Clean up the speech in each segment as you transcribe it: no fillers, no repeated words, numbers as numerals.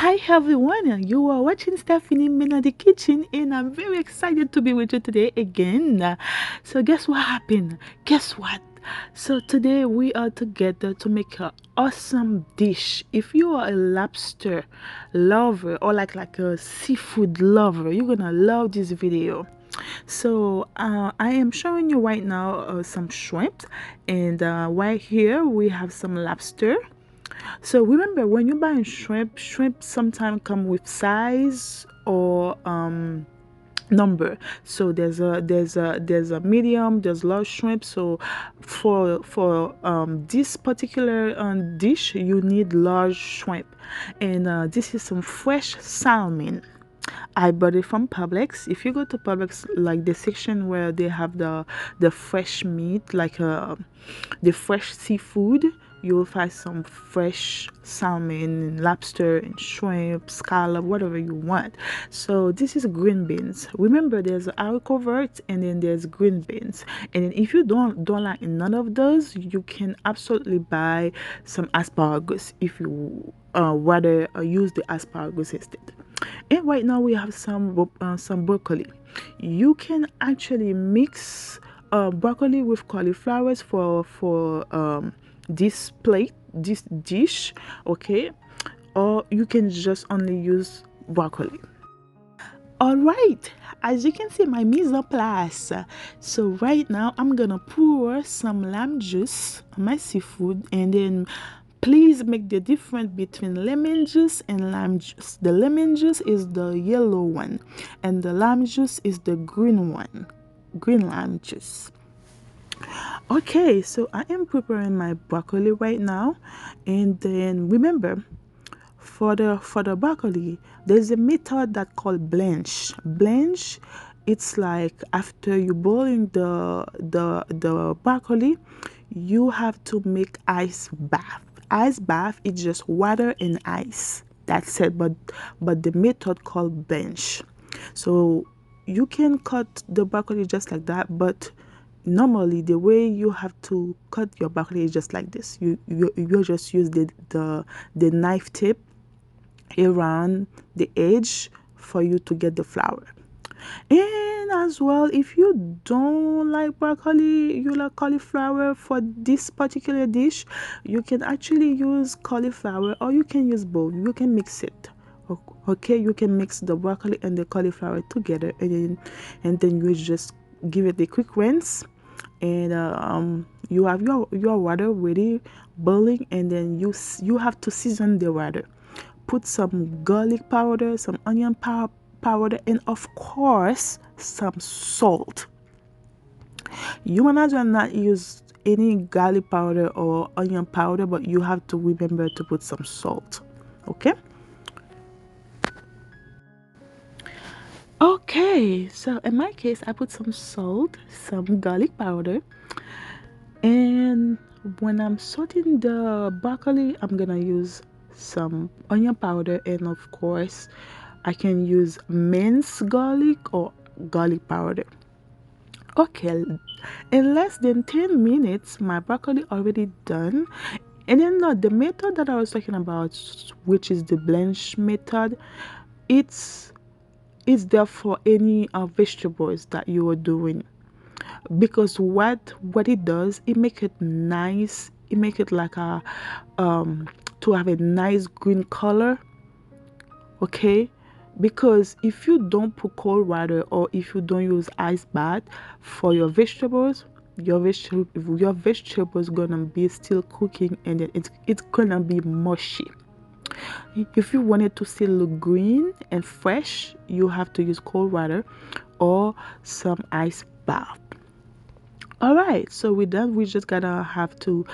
Hi everyone, you are watching Stephanie Menadi Kitchen, and I'm very excited to be with you today again. So guess what happened? Guess what? So today we are together to make an awesome dish. If you are a lobster lover or like a seafood lover, you're gonna love this video. So I am showing you right now some shrimp, and right here we have some lobster. So remember, when you buy shrimp sometimes come with size or number. So there's a medium, there's large shrimp. So for this particular dish, you need large shrimp, and this is some fresh salmon. I bought it from Publix. If you go to Publix, like the section where they have the fresh meat, like the fresh seafood, you will find some fresh salmon and lobster and shrimp, scallop, whatever you want. So this is green beans. Remember, there's haricot vert and then there's green beans. And then if you don't like none of those, you can absolutely buy some asparagus if you rather use the asparagus instead. And right now we have some broccoli. You can actually mix broccoli with cauliflowers for this plate, this dish, okay? Or you can just only use broccoli. All right, as you can see, my mise en place. So right now I'm gonna pour some lime juice on my seafood, and then please make the difference between lemon juice and lime juice. The lemon juice is the yellow one, and the lime juice is the green one, green lime juice. Okay, so I am preparing my broccoli right now, and then remember, for the broccoli, there's a method that called blanch. Blanch, it's like after you boiling the broccoli, you have to make ice bath. Ice bath is just water and ice. That's it. But the method called blanch. So you can cut the broccoli just like that, but normally the way you have to cut your broccoli is just like this. You just use the knife tip around the edge for you to get the flour. And as well, if you don't like broccoli, you like cauliflower for this particular dish, you can actually use cauliflower, or you can use both. You can mix it. Okay, you can mix the broccoli and the cauliflower together, and then you just give it a quick rinse, and you have your water ready boiling, and then you have to season the water. Put some garlic powder, some onion powder, and of course some salt. You might as well not use any garlic powder or onion powder, but you have to remember to put some salt. Okay. Okay, so in my case, I put some salt, some garlic powder, and when I'm sauteing the broccoli, I'm gonna use some onion powder, and of course I can use minced garlic or garlic powder. Okay, in less than 10 minutes my broccoli already done. And then the method that I was talking about, which is the blanch method, it's there for any vegetables that you are doing, because what it does, it make it nice, it make it like a to have a nice green color. Okay, because if you don't put cold water, or if you don't use ice bath for your vegetables, your vegetables gonna be still cooking, and then it's gonna be mushy. If you want it to still look green and fresh, you have to use cold water or some ice bath. All right, so with that, we just gotta have to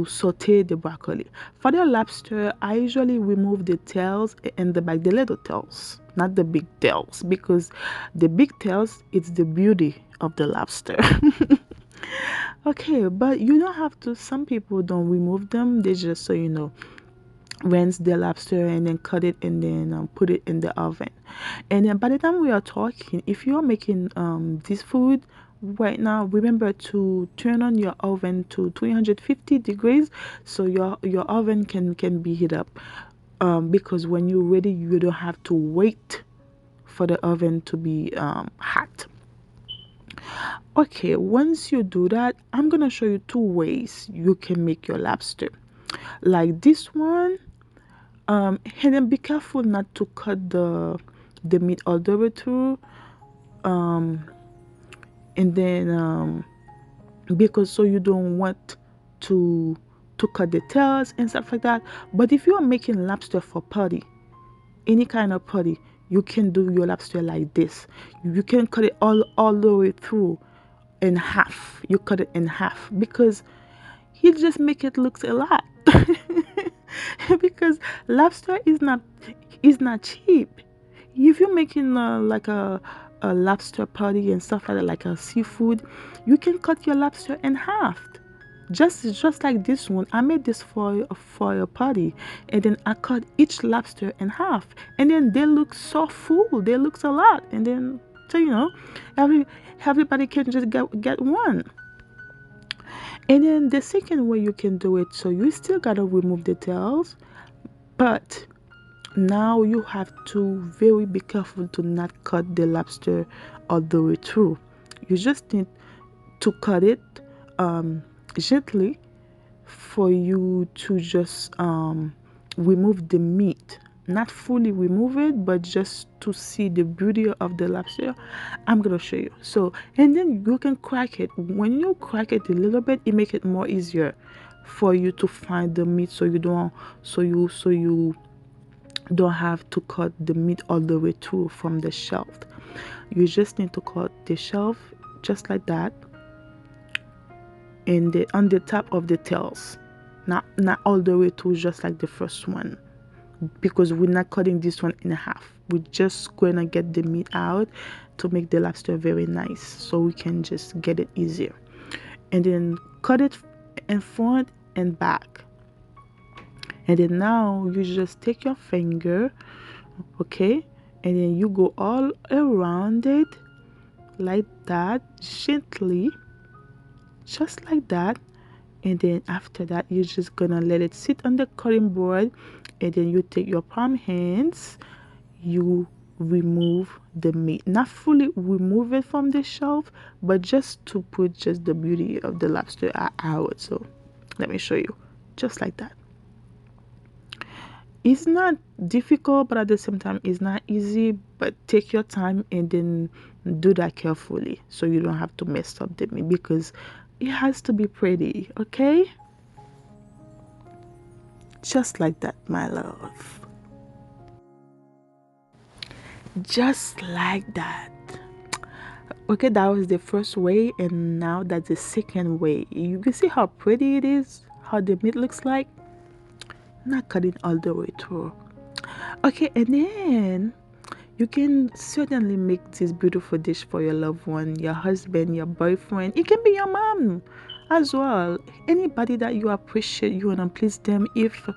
saute the broccoli. For the lobster, I usually remove the tails and the back, the little tails, not the big tails, because the big tails, it's the beauty of the lobster. Okay, but you don't have to. Some people don't remove them. They just, so you know, rinse the lobster and then cut it, and then put it in the oven. And then by the time we are talking, if you're making this food right now, remember to turn on your oven to 350 degrees, so your oven can be heat up. because when you're ready, you don't have to wait for the oven to be hot. Okay, once you do that, I'm gonna show you two ways you can make your lobster. Like this one, and then be careful not to cut the meat all the way through, um, and then because so you don't want to cut the tails and stuff like that. But if you are making lobster for party, any kind of party, you can do your lobster like this. You can cut it all the way through in half. You cut it in half because he just make it looks a lot. Because lobster is not cheap. If you're making like a lobster patty and stuff like that, like a seafood, you can cut your lobster in half. Just like this one, I made this for a party, and then I cut each lobster in half, and then they look so full. They looks a lot, and then so everybody can just get one. And then the second way you can do it, so you still gotta remove the tails, but now you have to very be careful to not cut the lobster all the way through. You just need to cut it gently for you to just remove the meat. Not fully remove it, but just to see the beauty of the lobster. I'm gonna show you. So, and then you can crack it. When you crack it a little bit, it make it more easier for you to find the meat. So you don't have to cut the meat all the way through from the shelf. You just need to cut the shelf just like that, and on the top of the tails, not all the way through, just like the first one, because we're not cutting this one in half. We're just gonna get the meat out to make the lobster very nice, so we can just get it easier. And then cut it in front and back. And then now you just take your finger, okay, and then you go all around it like that, gently, just like that. And then after that, you're just gonna let it sit on the cutting board, and then you take your palm hands, you remove the meat, not fully remove it from the shelf, but just to put just the beauty of the lobster out. So let me show you, just like that. It's not difficult, but at the same time it's not easy. But take your time and then do that carefully, so you don't have to mess up the meat, because it has to be pretty, okay? Just like that, my love. Just like that. Okay, that was the first way, and now that's the second way. You can see how pretty it is, how the meat looks like. Not cutting all the way through. Okay, and then you can certainly make this beautiful dish for your loved one, your husband, your boyfriend. It can be your mom as well. Anybody that you appreciate, you wanna please them if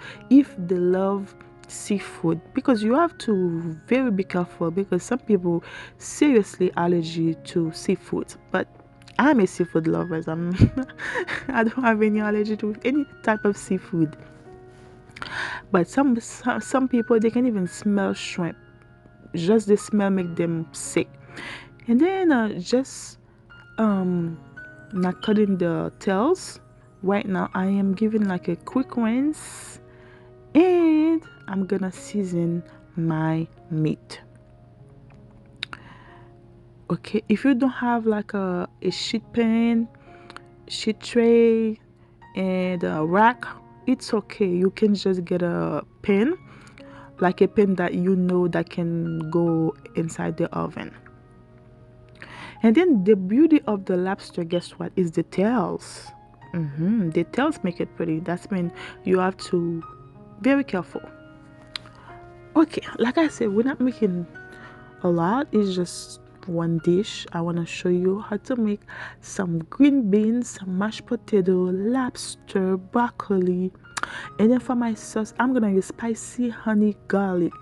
they love seafood, because you have to very be careful, because some people seriously allergy to seafood. But I'm a seafood lover. I don't have any allergy to any type of seafood. But some people, they can even smell shrimp. Just the smell make them sick. And then just not cutting the tails. Right now I am giving like a quick rinse, and I'm gonna season my meat. Okay, if you don't have like a sheet pan, sheet tray, and a rack, it's okay. You can just get a pan, like a pan that you know that can go inside the oven. And then the beauty of the lobster, guess what, is the tails. The tails make it pretty. That's mean you have to very careful. Okay, like I said, we're not making a lot. It's just one dish. I want to show you how to make some green beans, mashed potato, lobster, broccoli. And then for my sauce, I'm gonna use spicy honey garlic.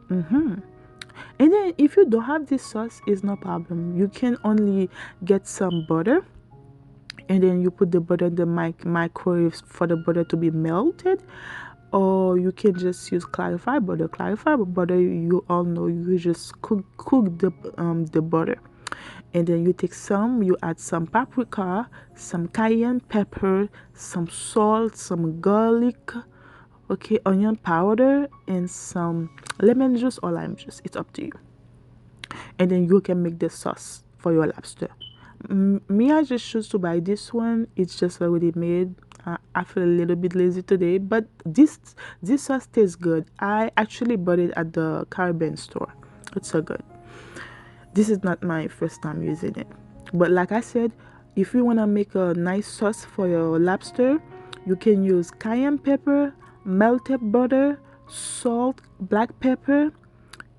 And then if you don't have this sauce, it's no problem. You can only get some butter, and then you put the butter in the microwave for the butter to be melted. or you can just use clarified butter. Clarified butter, you all know, you just cook the butter, and then you take some, you add some paprika, some cayenne pepper, some salt, some garlic, okay, onion powder, and some lemon juice or lime juice. It's up to you. And then you can make the sauce for your lobster. Me, I just choose to buy this one. It's just already made. I feel a little bit lazy today, but this sauce tastes good. I actually bought it at the Caribbean store. It's so good. This is not my first time using it, but like I said, if you want to make a nice sauce for your lobster, you can use cayenne pepper, melted butter, salt, black pepper,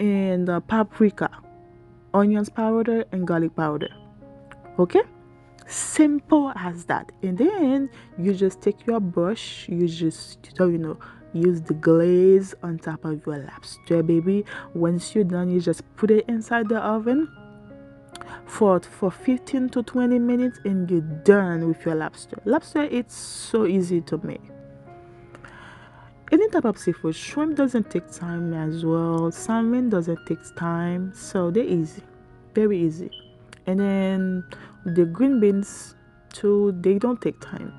and paprika, onions powder, and garlic powder. Okay, simple as that. And then you just take your brush, you just use the glaze on top of your lobster, baby. Once you're done, you just put it inside the oven for 15 to 20 minutes, and you're done with your lobster. It's so easy to make. Any type of seafood, shrimp doesn't take time as well, salmon doesn't take time, so they're easy, very easy. And then the green beans too, they don't take time.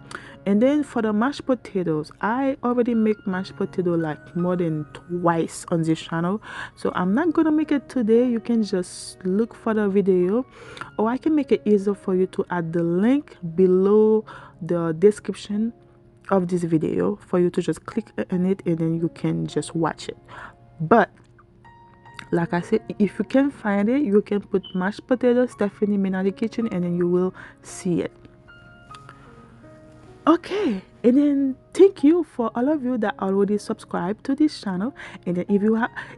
And then for the mashed potatoes, I already make mashed potato like more than twice on this channel, so I'm not gonna make it today. You can just look for the video, or I can make it easier for you to add the link below the description of this video for you to just click on it, and then you can just watch it. But like I said, if you can find it, you can put mashed potatoes Stephanie Minati Kitchen, and then you will see it. Okay, and then thank you for all of you that already subscribed to this channel. And then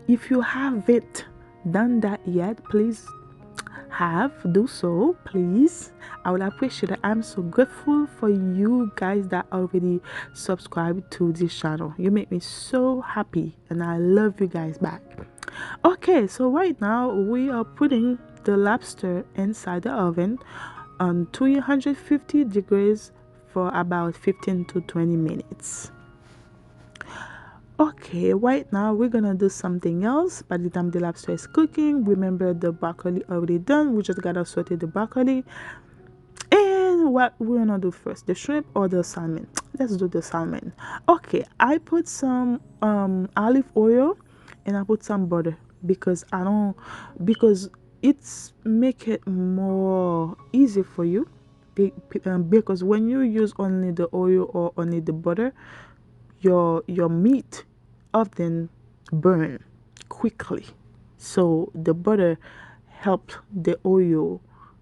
if you haven't done that yet, please do so, please. I would appreciate it. I'm so grateful for you guys that already subscribed to this channel. You make me so happy, and I love you guys back. Okay, so right now we are putting the lobster inside the oven on 350 degrees for about 15 to 20 minutes. Okay, right now we're gonna do something else. By the time the lobster is cooking, remember the broccoli already done. We just gotta saute the broccoli. And what we're gonna do first, the shrimp or the salmon? Let's do the salmon. Okay, I put some olive oil, and I put some butter because it's make it more easy for you. Because when you use only the oil or only the butter, your meat often burn quickly. So the butter helps the oil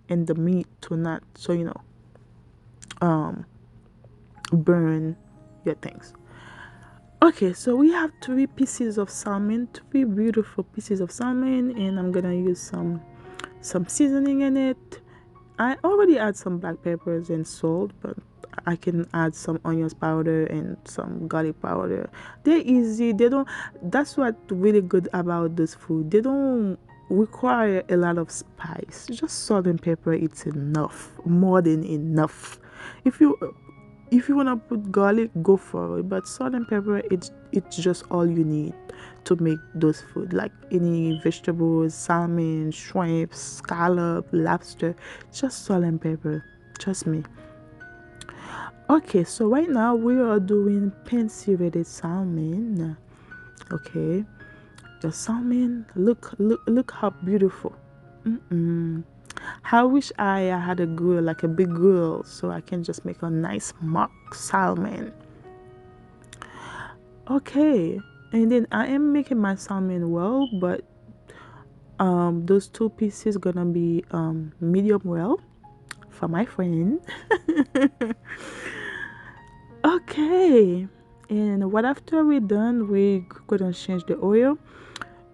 and the meat to not burn your things. Okay, so we have 3 pieces of salmon, 3 beautiful pieces of salmon, and I'm gonna use some seasoning in it. I already add some black peppers and salt, but I can add some onions powder and some garlic powder. They're easy. That's what really good about this food. They don't require a lot of spice. Just salt and pepper, it's enough, more than enough. If you wanna put garlic, go for it, but salt and pepper, it's just all you need to make those food. Like any vegetables, salmon, shrimp, scallop, lobster, just salt and pepper, trust me. Okay, so right now we are doing pan-seared salmon. Okay, the salmon, look how beautiful. I wish I had a grill, like a big grill, so I can just make a nice mock salmon. Okay, and then I am making my salmon well, but those 2 pieces gonna be medium well for my friend. Okay, and what after we're done, we gonna change the oil.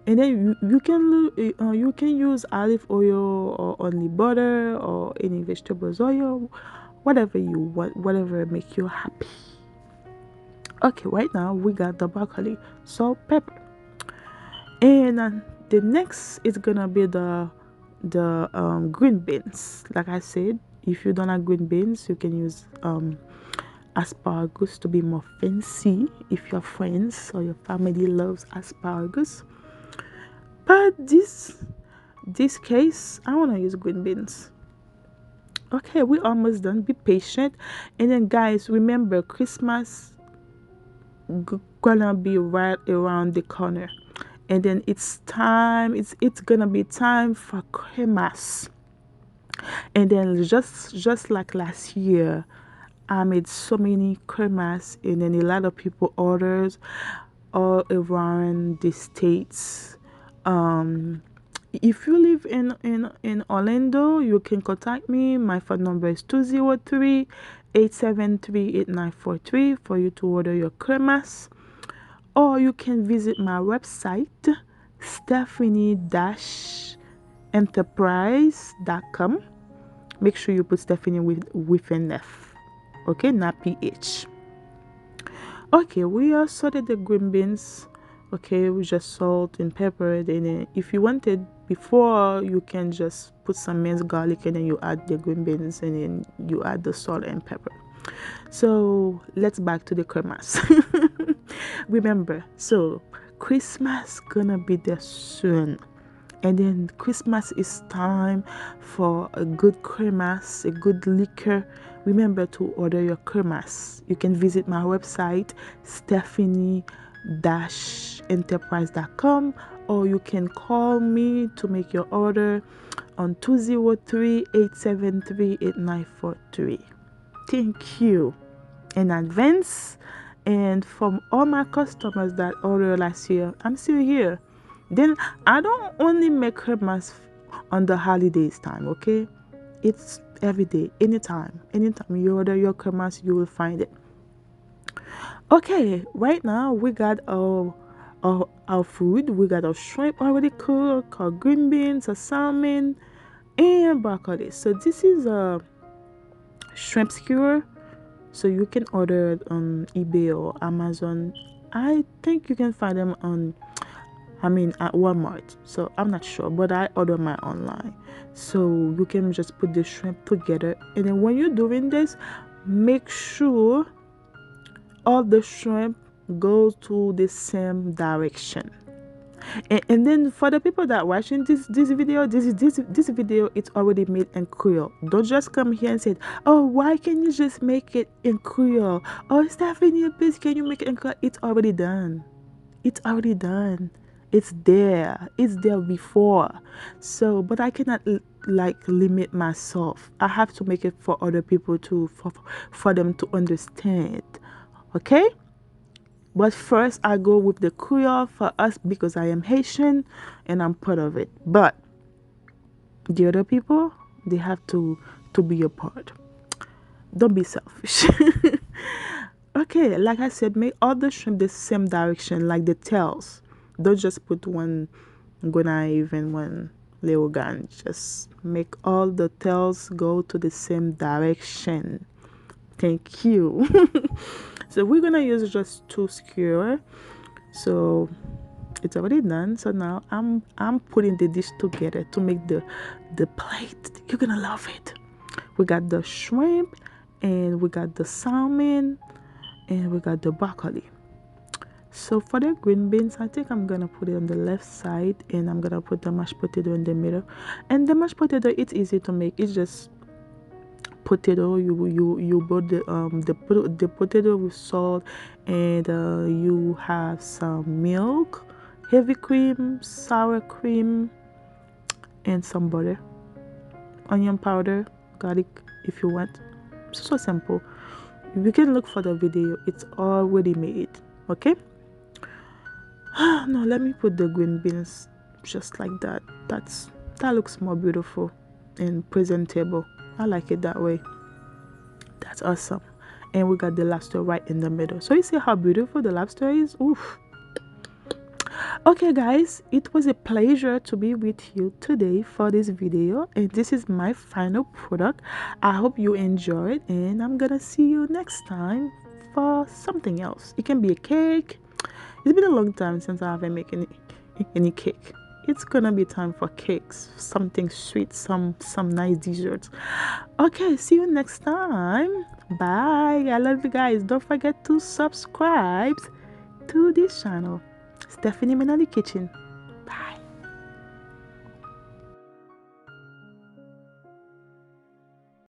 And then you can use olive oil or only butter or any vegetables oil, whatever you want, whatever make you happy. Okay, right now we got the broccoli, salt, pepper, and the next is gonna be the green beans. Like I said, if you don't have green beans, you can use asparagus to be more fancy if your friends or your family loves asparagus. But this case, I want to use green beans. Okay, we're almost done. Be patient. And then guys, remember Christmas gonna be right around the corner. And then it's time, it's gonna be time for Christmas. And then just like last year, I made so many cremas, and then a lot of people orders all around the states. Um, if you live in Orlando, you can contact me. My phone number is 203-873-8943 for you to order your cremas. Or you can visit my website, stephanie-enterprise.com. Make sure you put Stephanie with an F, okay, not PH. Okay, we are sorted the green beans. Okay, we just salt and pepper it in it. If you wanted before, you can just put some minced garlic and then you add the green beans and then you add the salt and pepper. So let's back to the cremas. Remember, so Christmas gonna be there soon. And then Christmas is time for a good cremas, a good liquor. Remember to order your cremas. You can visit my website, stephanie-enterprise.com, or you can call me to make your order on 203-873-8943. Thank you in advance. And from all my customers that ordered last year, I'm still here. Then I don't only make cremas on the holidays time, okay? It's every day, anytime you order your cremas, you will find it. Okay, right now we got our food. We got our shrimp already cooked, our green beans, our salmon, and broccoli. So this is a shrimp skewer. So you can order it on eBay or Amazon. I think you can find them at Walmart. So I'm not sure, but I order my online. So you can just put the shrimp together, and then when you're doing this, make sure all the shrimp go to the same direction. And then for the people that watching this video, this video, it's already made in Creole. Don't just come here and say, oh, why can you just make it in Creole? Oh, Stephanie, please, can you make it in Creole? It's already done. It's already done. It's there before. So but I cannot limit myself. I have to make it for other people to for them to understand. Okay, but first I go with the Creole for us because I am Haitian and I'm proud of it. But the other people, they have to be a part. Don't be selfish. Okay, like I said, make all the shrimp the same direction, like the tails. Don't just put one knife and one little gun. Just make all the tails go to the same direction. Thank you. So we're gonna use just 2 skewer. So it's already done. So now I'm putting the dish together to make the plate. You're gonna love it. We got the shrimp, and we got the salmon, and we got the broccoli. So for the green beans, I think I'm gonna put it on the left side, and I'm gonna put the mashed potato in the middle. And the mashed potato, it's easy to make. It's just potato. You put the potato with salt, and you have some milk, heavy cream, sour cream, and some butter, onion powder, garlic if you want. So simple. You can look for the video. It's already made. Okay. No, let me put the green beans just like that. That looks more beautiful and presentable. I like it that way. That's awesome. And we got the lobster right in the middle. So you see how beautiful the lobster is? Oof. Okay guys, it was a pleasure to be with you today for this video, and this is my final product. I hope you enjoyed, and I'm gonna see you next time for something else. It can be a cake. It's been a long time since I haven't made any cake. It's gonna be time for cakes, something sweet, some nice desserts. Okay, see you next time. Bye. I love you guys. Don't forget to subscribe to this channel. Stephanie Menali Kitchen.